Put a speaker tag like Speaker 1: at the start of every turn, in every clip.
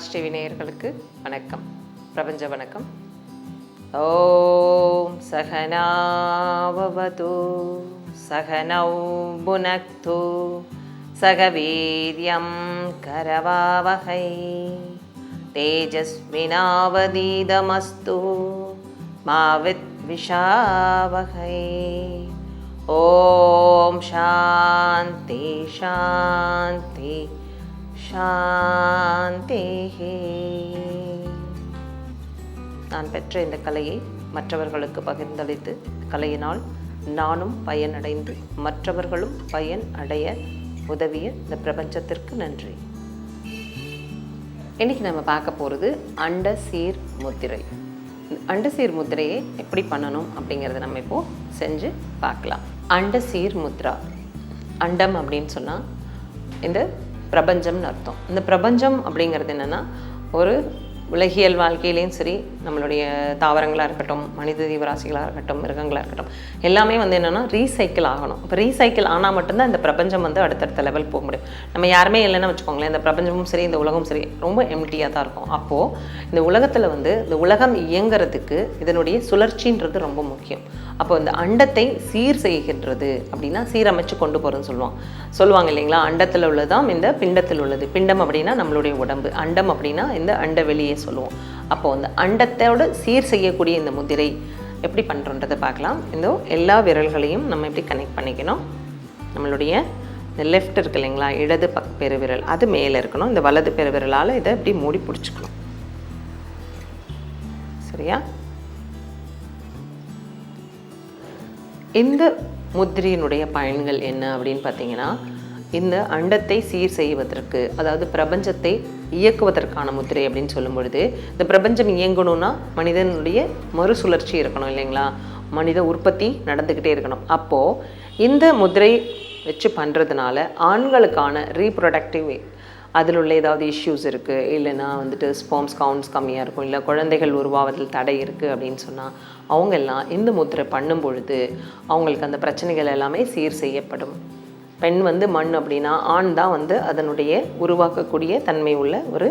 Speaker 1: Raj TV நேயர்களுக்கு வணக்கம், பிரபஞ்ச வணக்கம். ஓம் சகனாவது சகனௌ புனக்து சகவீர்யம் கரவாவகை தேஜஸ்வினாவதீதமஸ்து மாவித் விஷாவகை. ஓம் சாந்தி சாந்தி சாந்தேஹே. நான் பெற்ற இந்த கலையை மற்றவர்களுக்கு பகிர்ந்தளித்து கலையினால் நானும் பயனடைந்து மற்றவர்களும் பயன் அடைய உதவிய இந்த பிரபஞ்சத்திற்கு நன்றி. இன்னைக்கு நம்ம பார்க்க போகிறது அண்டசீர் முத்திரை. அண்டசீர் முத்திரையை எப்படி பண்ணணும் அப்படிங்கிறத நம்ம இப்போது செஞ்சு பார்க்கலாம். அண்டசீர் முத்ரா. அண்டம் அப்படின்னு சொன்னால் இந்த பிரபஞ்சம்னு அர்த்தம். இந்த பிரபஞ்சம் அப்படிங்கிறது என்னென்னா, ஒரு உலகியல் வாழ்க்கையிலையும் சரி, நம்மளுடைய தாவரங்களாக இருக்கட்டும், மனித ஜீவராசிகளாக இருக்கட்டும், மிருகங்களாக இருக்கட்டும், எல்லாமே என்னென்னா ரீசைக்கிள் ஆகணும். இப்போ ரீசைக்கிள் ஆனால் மட்டும்தான் இந்த பிரபஞ்சம் அடுத்தடுத்த லெவல் போக முடியும். நம்ம யாருமே இல்லைன்னு வச்சுக்கோங்களேன், இந்த பிரபஞ்சமும் சரி, இந்த உலகமும் சரி, ரொம்ப எம்டியாக தான் இருக்கும். அப்போது இந்த உலகத்தில் இந்த உலகம் இயங்கிறதுக்கு இதனுடைய சுழற்சின்றது ரொம்ப முக்கியம். அப்போ இந்த அண்டத்தை சீர் செய்கின்றது அப்படின்னா சீரமைச்சு கொண்டு போகிறதுன்னு சொல்லுவாங்க இல்லைங்களா. அண்டத்தில் உள்ளதான் இந்த பிண்டத்தில் உள்ளது. பிண்டம் அப்படின்னா நம்மளுடைய உடம்பு, அண்டம் அப்படின்னா இந்த அண்ட வெளியே சொல்லுவோம். அப்போது இந்த அண்டத்தோடு சீர் செய்யக்கூடிய இந்த முதிரை எப்படி பண்ணுறோன்றதை பார்க்கலாம். இந்த எல்லா விரல்களையும் நம்ம எப்படி கனெக்ட் பண்ணிக்கணும். நம்மளுடைய இந்த லெஃப்ட் இருக்கு இல்லைங்களா, இடது பெருவிரல் அது மேலே இருக்கணும். இந்த வலது பெருவிரலால் இதை இப்படி மூடி பிடிச்சிக்கணும். சரியா? இந்த முத்திரையினுடைய பயன்கள் என்ன அப்படின்னு பார்த்தீங்கன்னா, இந்த அண்டத்தை சீர் செய்வதற்கு, அதாவது பிரபஞ்சத்தை இயக்குவதற்கான முத்திரை அப்படின்னு சொல்லும் பொழுது, இந்த பிரபஞ்சம் இயங்கணும்னா மனிதனுடைய மறுசுழற்சி இருக்கணும் இல்லைங்களா, மனித உற்பத்தி நடந்துக்கிட்டே இருக்கணும். அப்போது இந்த முத்திரை வச்சு பண்ணுறதுனால ஆண்களுக்கான ரீப்ரொடக்டிவ் அதில் உள்ள ஏதாவது இஷ்யூஸ் இருக்குது, இல்லைன்னா ஸ்பெர்ம்ஸ் கவுண்ட்ஸ் கம்மியாக இருக்கும், இல்லை குழந்தைகள் உருவாவதில் தடை இருக்குது அப்படின்னு சொன்னால் அவங்கெல்லாம் இந்த முத்திரை பண்ணும் பொழுது அவங்களுக்கு அந்த பிரச்சனைகள் எல்லாமே சீர் செய்யப்படும். பெண் மண் அப்படின்னா ஆண் தான் அதனுடைய உருவாக்கக்கூடிய தன்மை உள்ள ஒரு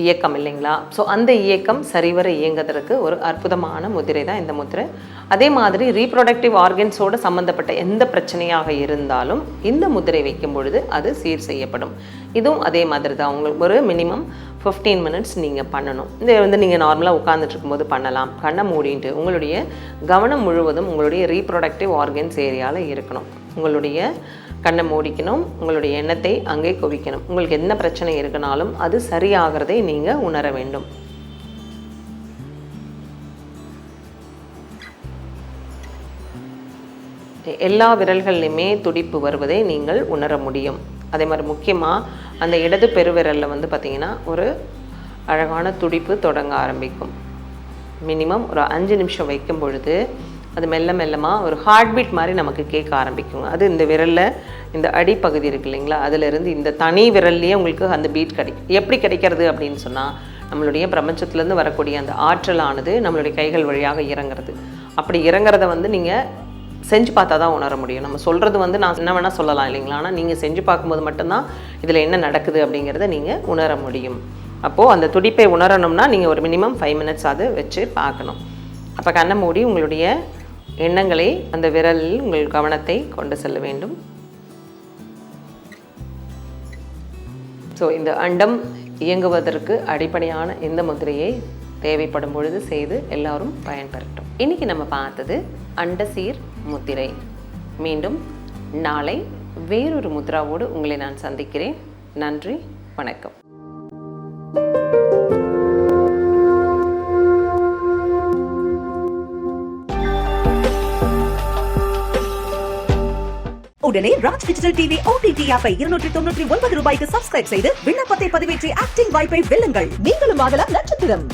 Speaker 1: இயக்கம் இல்லைங்களா. ஸோ அந்த இயக்கம் சரிவர இயங்குவதற்கு ஒரு அற்புதமான முதிரை தான் இந்த முத்திரை. அதே மாதிரி ரீப்ரொடக்டிவ் ஆர்கன்ஸோடு சம்மந்தப்பட்ட எந்த பிரச்சனையாக இருந்தாலும் இந்த முதிரை வைக்கும் பொழுது அது சீர் செய்யப்படும். இதுவும் அதே மாதிரி தான். உங்களுக்கு ஒரு மினிமம் 15 மினிட்ஸ் நீங்கள் பண்ணணும். இந்த நீங்கள் நார்மலாக உட்காந்துட்டு இருக்கும்போது பண்ணலாம். கண்ணை மூடிட்டு உங்களுடைய கவனம் முழுவதும் உங்களுடைய ரீப்ரொடக்டிவ் ஆர்கன்ஸ் ஏரியாவில் இருக்கணும். உங்களுடைய கண்ணை மூடிக்கணும், உங்களுடைய எண்ணத்தை அங்கே குவிக்கணும். உங்களுக்கு என்ன பிரச்சனை இருக்குனாலும் அது சரியாகிறதை நீங்கள் உணர வேண்டும். எல்லா விரல்கள்லையுமே துடிப்பு வருவதை நீங்கள் உணர முடியும். அதே மாதிரி முக்கியமாக அந்த இடது பெருவிரலில் பார்த்திங்கன்னா ஒரு அழகான துடிப்பு தொடங்க ஆரம்பிக்கும். மினிமம் ஒரு 5 நிமிஷம் வைக்கும் பொழுது அது மெல்ல மெல்லமாக ஒரு ஹார்ட் பீட் மாதிரி நமக்கு கேட்க ஆரம்பிக்குங்க. அது இந்த விரலில் இந்த அடிப்பகுதி இருக்குது இல்லைங்களா, அதிலிருந்து இந்த தனி விரல்லையே உங்களுக்கு அந்த பீட் கிடைக்கும். எப்படி கிடைக்கிறது அப்படின்னு சொன்னால், நம்மளுடைய பிரபஞ்சத்துலேருந்து வரக்கூடிய அந்த ஆற்றலானது நம்மளுடைய கைகள் வழியாக இறங்குறது. அப்படி இறங்குறத நீங்கள் செஞ்சு பார்த்தா தான் உணர முடியும். நம்ம சொல்கிறது நான் என்ன வேணால் சொல்லலாம் இல்லைங்களா, ஆனால் நீங்கள் செஞ்சு பார்க்கும்போது மட்டும்தான் இதில் என்ன நடக்குது அப்படிங்கிறத நீங்கள் உணர முடியும். அப்போது அந்த துடிப்பை உணரணும்னா நீங்கள் ஒரு மினிமம் 5 மினிட்ஸ் அது வச்சு பார்க்கணும். அப்போ கண்ணை மூடி உங்களுடைய எண்ணங்களை அந்த விரலில் உங்கள் கவனத்தை கொண்டு செல்ல வேண்டும். ஸோ இந்த அண்டம் இயங்குவதற்கு அடிப்படையான இந்த முத்திரையை தேவைப்படும் பொழுது செய்து எல்லாரும் பயன்பெறட்டும். இன்றைக்கி நம்ம பார்த்தது அண்டசீர் முத்திரை. மீண்டும் நாளை வேறொரு முத்ராவோடு உங்களை நான் சந்திக்கிறேன். நன்றி, வணக்கம்.
Speaker 2: உடனே ராஜ் டிஜிட்டல் டிவி OTT ஆப்பை 299 ரூபாய்க்கு சப்ஸ்கிரைப் செய்து விண்ணப்பத்தை பதிவேற்றி ஆக்டிங் வாய்ப்பை வெல்லுங்கள். நீங்களும் ஆகலாம் நட்சத்திரம்.